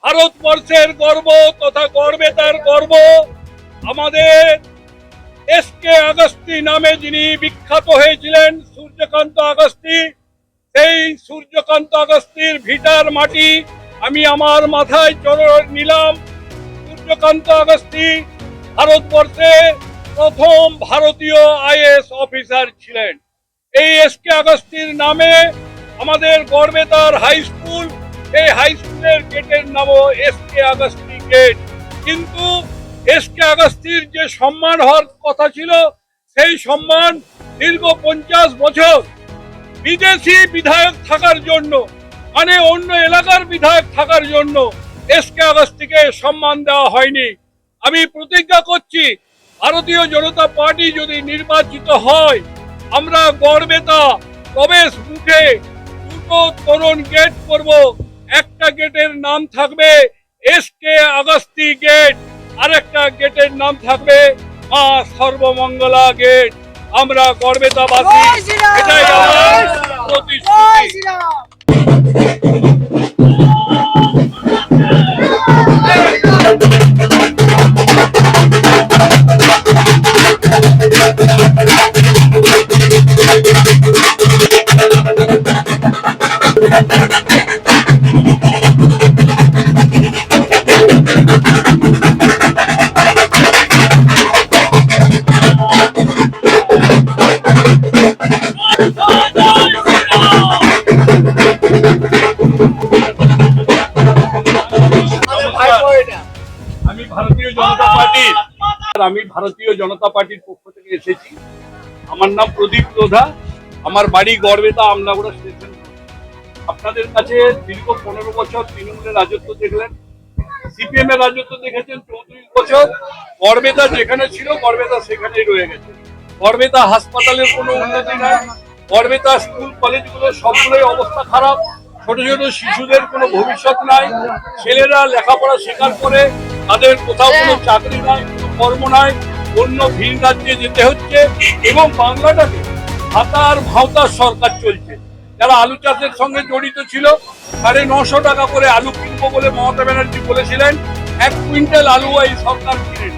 ভারতবর্ষের গর্ব তথা গর্বেতার গর্ব আমাদের এসকে আগস্তি নামে যিনি বিখ্যাত হয়েছিলেন, সূর্যকান্ত আগস্তি। সেই সূর্যকান্ত আগস্তির ভিটার মাটি আমি আমার মাথায় নিলাম। সূর্যকান্ত আগস্তি ভারতবর্ষে প্রথম ভারতীয় আইএএস অফিসার ছিলেন। এই এসকে আগস্তির নামে আমাদের গড়বেতার হাই স্কুল, এই হাই স্কুলের গেটের নামও এসকে আগস্তি গেট। কিন্তু এসকে আগস্তির যে সম্মান হওয়ার কথা ছিল, সেই সম্মান দীর্ঘ 50 বছর বিদেশি বিধায়ক থাকার জন্য, মানে অন্য এলাকার বিধায়ক থাকার জন্য এসকে আগস্তিকে সম্মান দেওয়া হয়নি। আমি প্রতিজ্ঞা করছি, ভারতীয় জনতা পার্টি যদি নির্বাচিত হয়, আমরা গড়বেতা প্রবেশ মুখে দুটো তরুণ গেট করব। একটা গেটের নাম থাকবে এসকে আগস্তি গেট, আরেকটা গেটের নাম থাকবে মা সর্বমঙ্গলা গেট। আমরা গড়বেতাবাসী, এটাই আমার প্রতিশ্রুতি। আমি ভারতীয় জনতা পার্টির পক্ষ থেকে এসেছি। আমার নাম প্রদীপ লোধা, আমার বাড়ি গড়বেতা, আমলাগুড়া স্টেশন। আপনাদের কাছে দীর্ঘ 15 বছর তৃণমূলের রাজত্ব দেখলেন, সিপিএম এর রাজত্ব দেখেছেন 34 বছর। গড়বেতা যেখানে ছিল, গড়বেতা সেখানেই রয়ে গেছে। গড়বেতা হাসপাতালের কোনো উন্নতি নাই, গড়বেতা স্কুল কলেজগুলো সবগুলোই অবস্থা খারাপ। ছোট ছোট শিশুদের কোনো ভবিষ্যৎ নাই, ছেলেরা লেখাপড়া শেখার পরে তাদের কোথাও কোনো চাকরি নাই, কোনো কর্ম নাই, অন্য ভিন রাজ্যে যেতে হচ্ছে। এবং বাংলাটাকে ভাতার ভাওতার সরকার চলছে। যারা আলু চাষের সঙ্গে জড়িত ছিল, 950 টাকা করে আলু কিনবো বলে মমতা ব্যানার্জি বলেছিলেন, 1 কুইন্টাল আলু এই সরকার কিনে।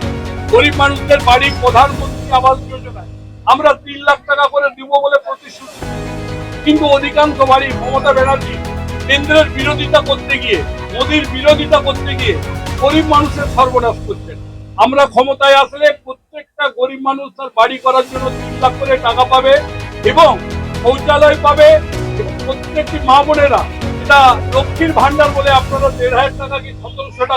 গরিব মানুষদের বাড়ি প্রধানমন্ত্রী আবাস যোজনায় আমরা 3 লাখ টাকা করে দিব বলে প্রতিশ্রুতি, কিন্তু অধিকাংশ বাড়ি মমতা ব্যানার্জি কেন্দ্রের বিরোধিতা করতে গিয়ে, মোদীর বিরোধিতা করতে গিয়ে গরিব মানুষের সর্বনাশ করছেন। আমরা ক্ষমতায় আসলে প্রত্যেকটা গরিব মানুষ তার বাড়ি করার জন্য 3 লাখ করে টাকা পাবে এবং শৌচালয় পাবে। এবং প্রত্যেকটি মা বোনেরা, এটা লক্ষ্মীর ভান্ডার বলে আপনারা 1500 টাকা কি 1700 টাকা